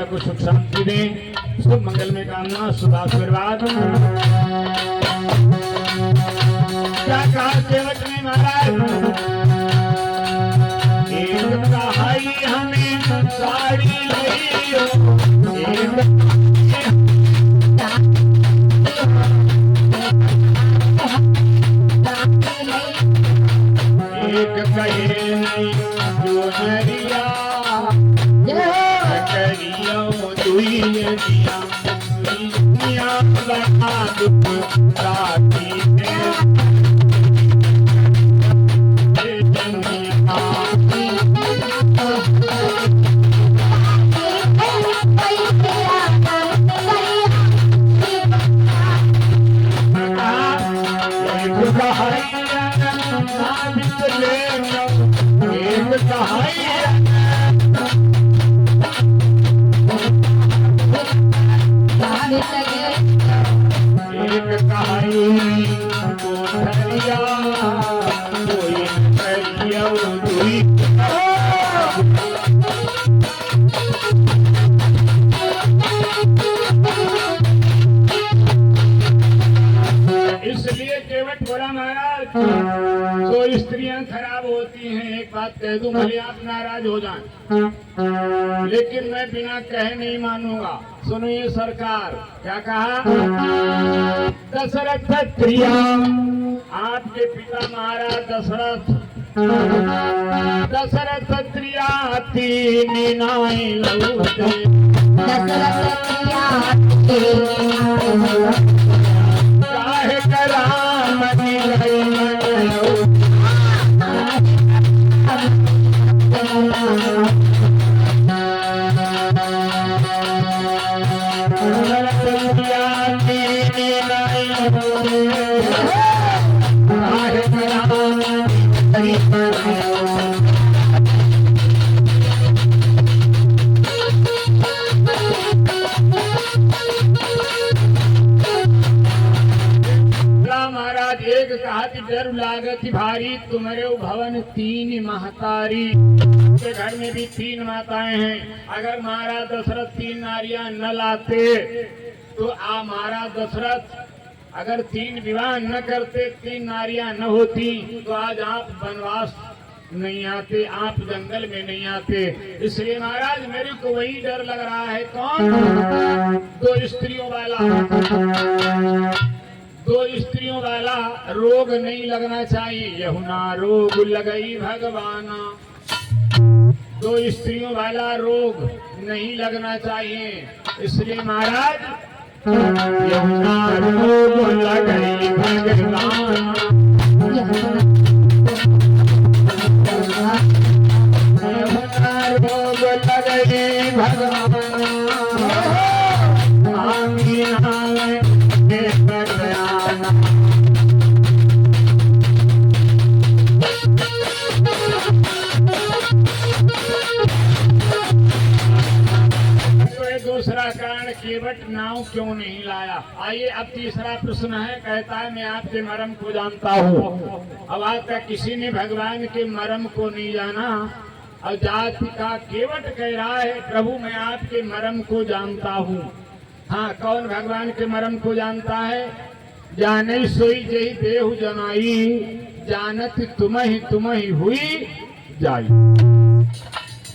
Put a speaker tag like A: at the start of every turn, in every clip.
A: माता को सुख शांति दें, शुभ मंगल में कामना, शुभ आशीर्वाद। क्या कहा सेवक ने महाराज, एक कहाई हमें साड़ी लियो, एक कहे नहीं जो नरिया करियो दुई दिया दुनिया बना दुख राती तो स्त्रियां खराब होती हैं। एक बात कह दूं, भले आप नाराज हो जाएं, लेकिन मैं बिना कहे नहीं मानूंगा। सुनिए सरकार क्या कहा, दशरथ प्रिया, आपके पिता महाराज दशरथ, दशरथ प्रिया तीन नाई लौटे, दशरथ प्रिया काहे कराम डर लागत भारी, तुम्हारे भवन तीन महतारी, के घर में भी तीन माताएं हैं। अगर महाराज दशरथ तीन नारियां न लाते तो महाराज दशरथ अगर तीन विवाह न करते, तीन नारियां न होती, तो आज आप वनवास नहीं आते, आप जंगल में नहीं आते। इसलिए महाराज मेरे को वही डर लग रहा है। कौन? दो स्त्रियों वाला रोग नहीं लगना चाहिए। यहुना रोग लगई भगवाना, दो स्त्रियों वाला रोग नहीं लगना चाहिए। इसलिए महाराज यहुना रोग लगई भगवाना, यहुना रोग लगई भगवाना, दूसरा कारण केवट नाव क्यों नहीं लाया। आइए अब तीसरा प्रश्न है। कहता है मैं आपके मर्म को जानता हूँ। अब आज तक किसी ने भगवान के मर्म को नहीं जाना, और जाति का केवट कह रहा है प्रभु मैं आपके मर्म को जानता हूँ। हाँ, कौन भगवान के मर्म को जानता है? जाने सोई जही देहु जनाई, जानत तुम ही हुई जाई।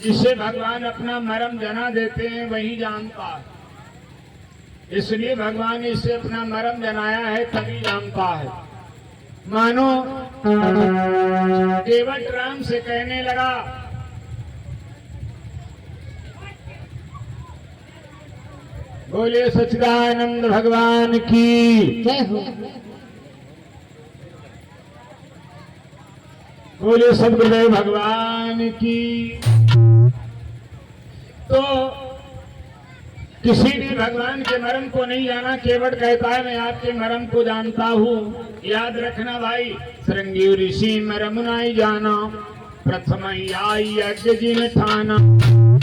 A: जिसे भगवान अपना मर्म जना देते हैं वही जानता है। इसलिए भगवान ने इसे अपना मर्म जनाया है, तभी जानता है। मानो केवट राम से कहने लगा, बोले सच्चिदानंद भगवान की जय हो, बोले सद्गुरुदेव भगवान की। तो किसी ने भगवान के मर्म को नहीं जाना। केवट कहता है मैं आपके मर्म को जानता हूँ। याद रखना भाई, श्रृंगी ऋषि मर्म नहीं जाना, प्रथम आई यज्ञ जिन ठाना।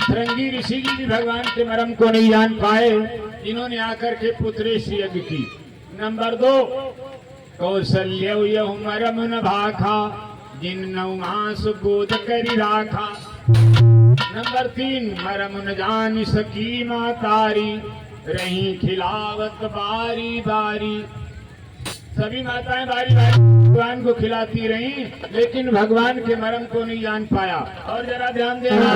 A: श्रृंगी ऋषि जी भी भगवान के मर्म को नहीं जान पाए, इन्होंने आकर के पुत्रेश यज्ञ की। नंबर 2, कौशल्य यहु मर्म न भाखा, जिन 9 मास गोद करी राखा। नंबर 3, मरम न जान सकी माँ तारी, रही खिलावत बारी बारी। सभी माताएं बारी बारी भगवान को खिलाती रही, लेकिन भगवान के मरम को नहीं जान पाया। और जरा ध्यान देना,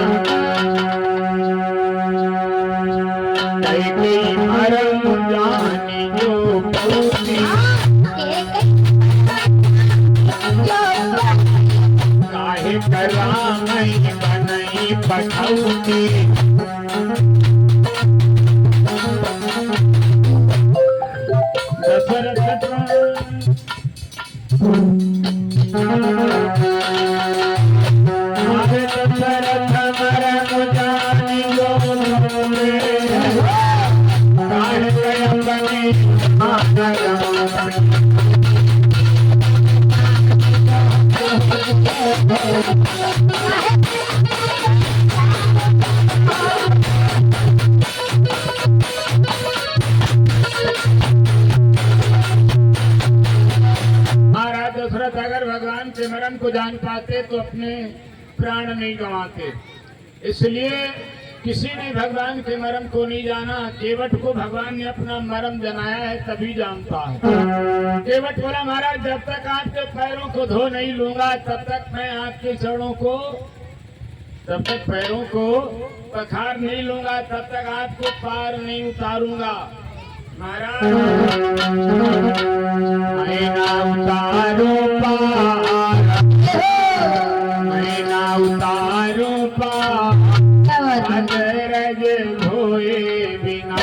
A: मरम जानी जो पूती, काहे करामई बनई पठौती। दशरथ मरम जानी जो काहे कयंबनी दशरथ अगर भगवान के मरम को जान पाते तो अपने प्राण नहीं गंवाते। इसलिए किसी ने भगवान के मरम को नहीं जाना। केवट को भगवान ने अपना मरम जनाया है, तभी जानता है। केवट बोला, महाराज जब तक आपके पैरों को धो नहीं लूंगा तब तक मैं आपके चरणों को, तब तक पैरों को पखार नहीं लूंगा, तब तक आपको पार नहीं उतारूंगा। महाराज मैं ना उतारू पार, मैं ना उतारू पार, अजरज होए बिना।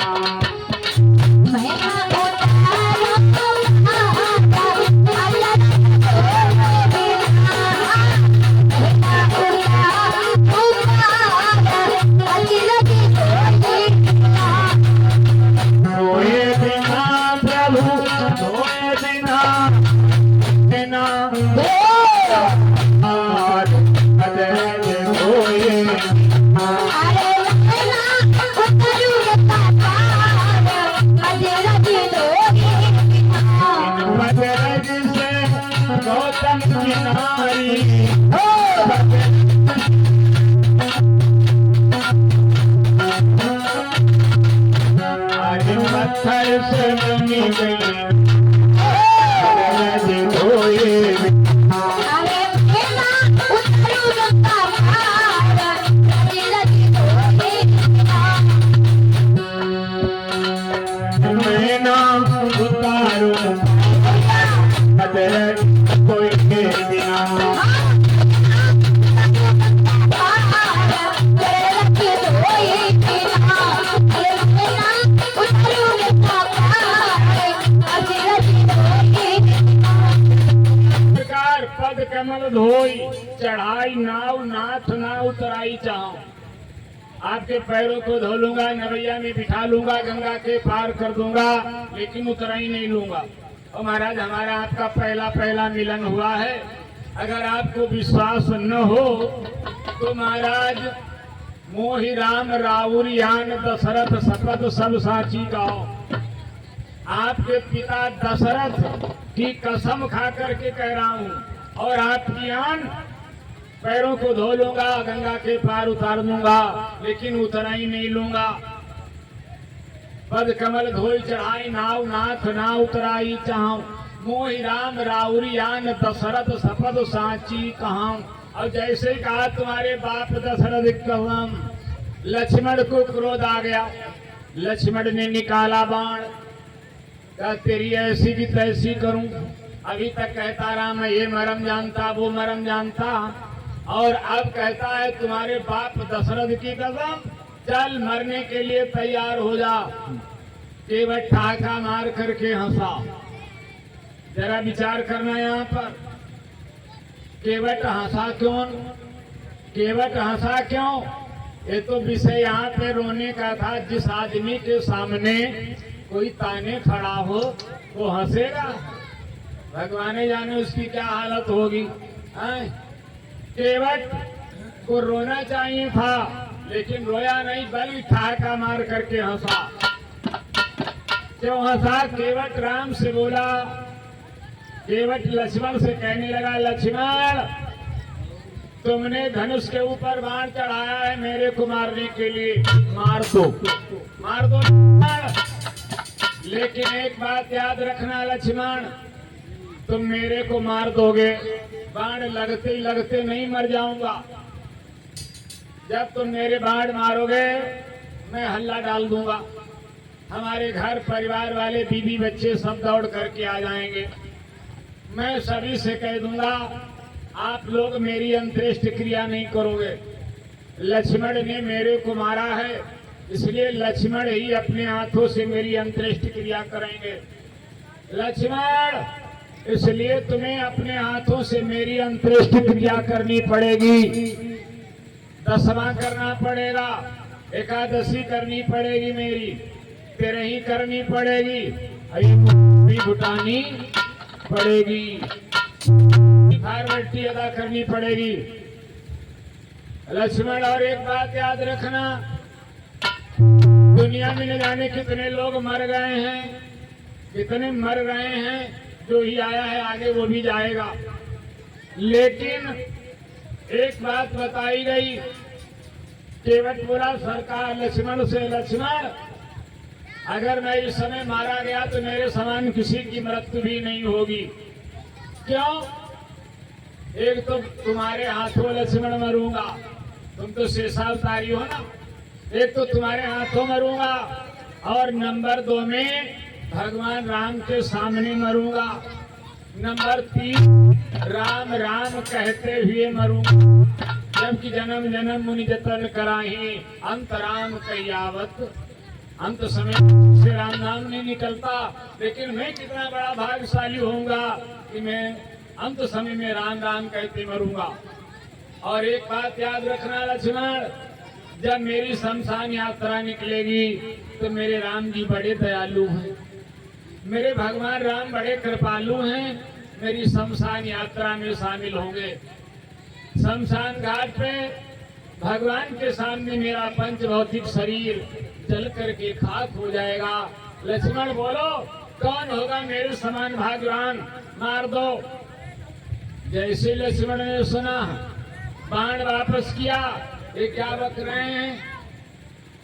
A: कमल धोई चढ़ाई नाव नाथ ना उतराई चाहूं। आपके पैरों को धो लूंगा, नवैया में बिठा लूंगा, गंगा के पार कर दूंगा, लेकिन उतराई नहीं लूंगा। और महाराज हमारा आपका पहला पहला मिलन हुआ है। अगर आपको विश्वास न हो तो महाराज मोहि राम राउर यान दशरथ शपथ सब साची गाओ। आपके पिता दशरथ की कसम खा करके कह रहा हूं, और आपकी आन पैरों को धो लूंगा, गंगा के पार उतार दूंगा, लेकिन उतराई नहीं लूंगा। पद कमल धोई चढ़ाई नाव नाथ ना उतराई चाहूं। मोहि राम राउरी आन दशरथ शपथ साची कहां। और जैसे ही कहा तुम्हारे बाप दशरथ कहम, लक्ष्मण को क्रोध आ गया। लक्ष्मण ने निकाला बाण, कहा तेरी ऐसी की तैसी करूं। अभी तक कहता रहा मैं ये मरम जानता वो मरम जानता, और अब कहता है तुम्हारे बाप दशरथ की कसम, चल मरने के लिए तैयार हो जा। केवट ठाका मार करके हंसा। जरा विचार करना यहाँ पर, केवट हंसा क्यों? केवट हंसा क्यों? ये तो विषय यहाँ पे रोने का था। जिस आदमी के सामने कोई ताने खड़ा हो वो हंसेगा, भगवान जाने उसकी क्या हालत होगी। केवट को रोना चाहिए था, लेकिन रोया नहीं, बल्कि ठाका मार करके हंसा। क्यों हंसा? केवट राम से बोला, केवट लक्ष्मण से कहने लगा, लक्ष्मण तुमने धनुष के ऊपर बाण चढ़ाया है मेरे को मारने के लिए, मार दो, मार दो। लेकिन एक बात याद रखना लक्ष्मण, तुम मेरे को मार दोगे, बाण लगते ही लगते नहीं मर जाऊंगा। जब तुम मेरे बाण मारोगे मैं हल्ला डाल दूंगा, हमारे घर परिवार वाले बीबी बच्चे सब दौड़ करके आ जाएंगे। मैं सभी से कह दूंगा आप लोग मेरी अंत्येष्टि क्रिया नहीं करोगे। लक्ष्मण ने मेरे को मारा है, इसलिए लक्ष्मण ही अपने हाथों से मेरी अंत्येष्टि क्रिया करेंगे। लक्ष्मण, इसलिए तुम्हें अपने हाथों से मेरी अंत्येष्टि क्रिया करनी पड़ेगी। 10वां करना पड़ेगा, एकादशी करनी पड़ेगी, मेरी तेरही करनी पड़ेगी, भी घुटानी पड़ेगी, फारवर्टी अदा करनी पड़ेगी। लक्ष्मण, और एक बात याद रखना, दुनिया में न जाने कितने लोग मर गए हैं, कितने मर गए हैं, जो ही आया है आगे वो भी जाएगा। लेकिन एक बात बताई गई, केवटपुरा सरकार लक्ष्मण से, लक्ष्मण अगर मैं इस समय मारा गया तो मेरे समान किसी की मृत्यु भी नहीं होगी। क्यों? एक तो तुम्हारे हाथों लक्ष्मण मरूंगा, तुम तो शेषावतारी हो ना, एक तो तुम्हारे हाथों मरूंगा, और नंबर 2 में भगवान राम के सामने मरूंगा, नंबर 3 राम राम कहते हुए मरूंगा। जबकि जन्म जन्म मुनि जतन कराही, अंत राम कहियावत, अंत समय से राम नाम नहीं निकलता। लेकिन मैं कितना बड़ा भाग्यशाली होऊंगा कि मैं अंत समय में राम राम कहते मरूंगा। और एक बात याद रखना लक्ष्मण, जब मेरी शमशान यात्रा निकलेगी तो मेरे राम जी बड़े दयालु हैं, मेरे भगवान राम बड़े कृपालु हैं, मेरी शमशान यात्रा में शामिल होंगे। शमशान घाट पे भगवान के सामने मेरा पंच भौतिक शरीर जल करके खाक हो जाएगा। लक्ष्मण बोलो, कौन होगा मेरे समान भाग्यवान, मार दो। जैसे लक्ष्मण ने सुना, बाण वापस किया। ये क्या बक रहे हैं,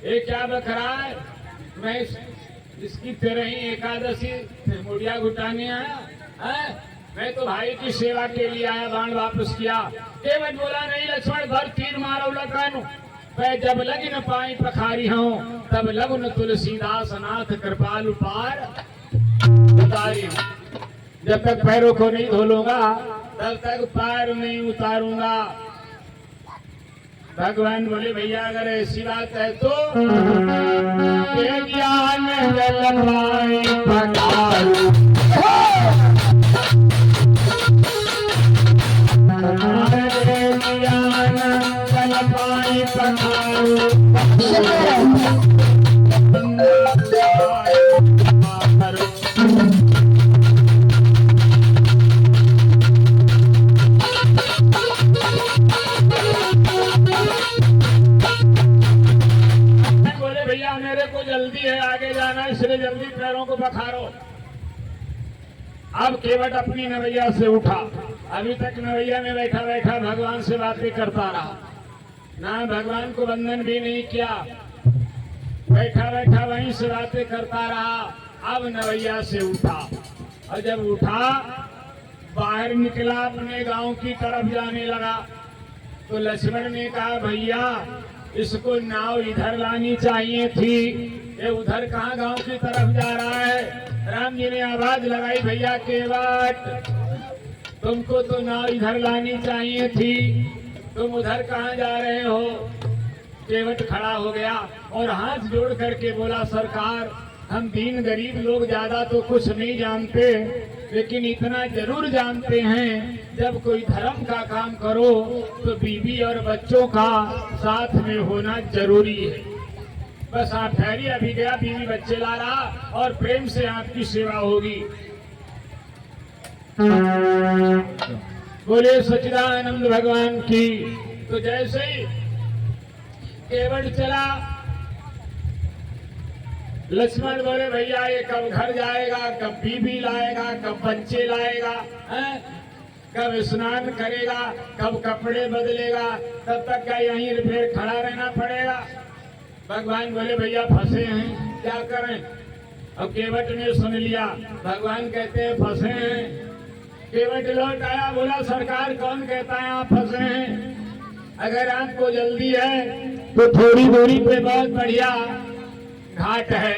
A: ये क्या बक रहा है, मैं इसकी तेरही एकादशी मुड़िया घुटाने आया है? मैं तो भाई की सेवा के लिए आया, बाण वापस किया। केवट बोला, नहीं लक्ष्मण, भर तीर मारो लगानु, मैं जब लगी न पाई पखारी हूँ, तब लगु न तुलसीदास नाथ कृपालु पार उतारी हूँ। जब तक पैरों को नहीं धोलूंगा तब तक पार नहीं उतारूंगा। भगवान बोले, भैया अगर ऐसी बात है तो ज्ञान जलवाई पखारू, ज्ञान जलवाई पखारू, मेरे को जल्दी है आगे जाना, इसलिए जल्दी पैरों को पखारो। अब केवट अपनी नवैया से उठा, अभी तक नवैया में बैठा बैठा भगवान से बातें करता रहा, ना भगवान को वंदन भी नहीं किया, बैठा बैठा वहीं से बातें करता रहा। अब नवैया से उठा, और जब उठा बाहर निकला, अपने गांव की तरफ जाने लगा, तो लक्ष्मण ने कहा, भैया इसको नाव इधर लानी चाहिए थी, ये उधर कहाँ गांव की तरफ जा रहा है। राम जी ने आवाज लगाई, भैया केवट, तुमको तो नाव इधर लानी चाहिए थी, तुम उधर कहाँ जा रहे हो। केवट खड़ा हो गया और हाथ जोड़ करके बोला, सरकार हम दीन गरीब लोग ज्यादा तो कुछ नहीं जानते, लेकिन इतना जरूर जानते हैं, जब कोई धर्म का काम करो तो बीवी और बच्चों का साथ में होना जरूरी है। बस आप ठहरिए, अभी गया, बीवी बच्चे ला रहा और प्रेम से आपकी सेवा होगी। बोले सच्चिदानंद भगवान की। तो जैसे ही केवट चला, लक्ष्मण बोले, भैया ये कब घर जाएगा, कब बीबी लाएगा, कब बच्चे लाएगा, हैं? कब स्नान करेगा, कब कपड़े बदलेगा, तब तक क्या यहीं फिर खड़ा रहना पड़ेगा। भगवान बोले भैया फंसे हैं, क्या करें। अब केवट ने सुन लिया, भगवान कहते हैं फंसे हैं। केवट लौट आया, बोला सरकार कौन कहता है आप फंसे हैं। अगर आपको जल्दी है तो थोड़ी दूरी पे बहुत बढ़िया घाट है,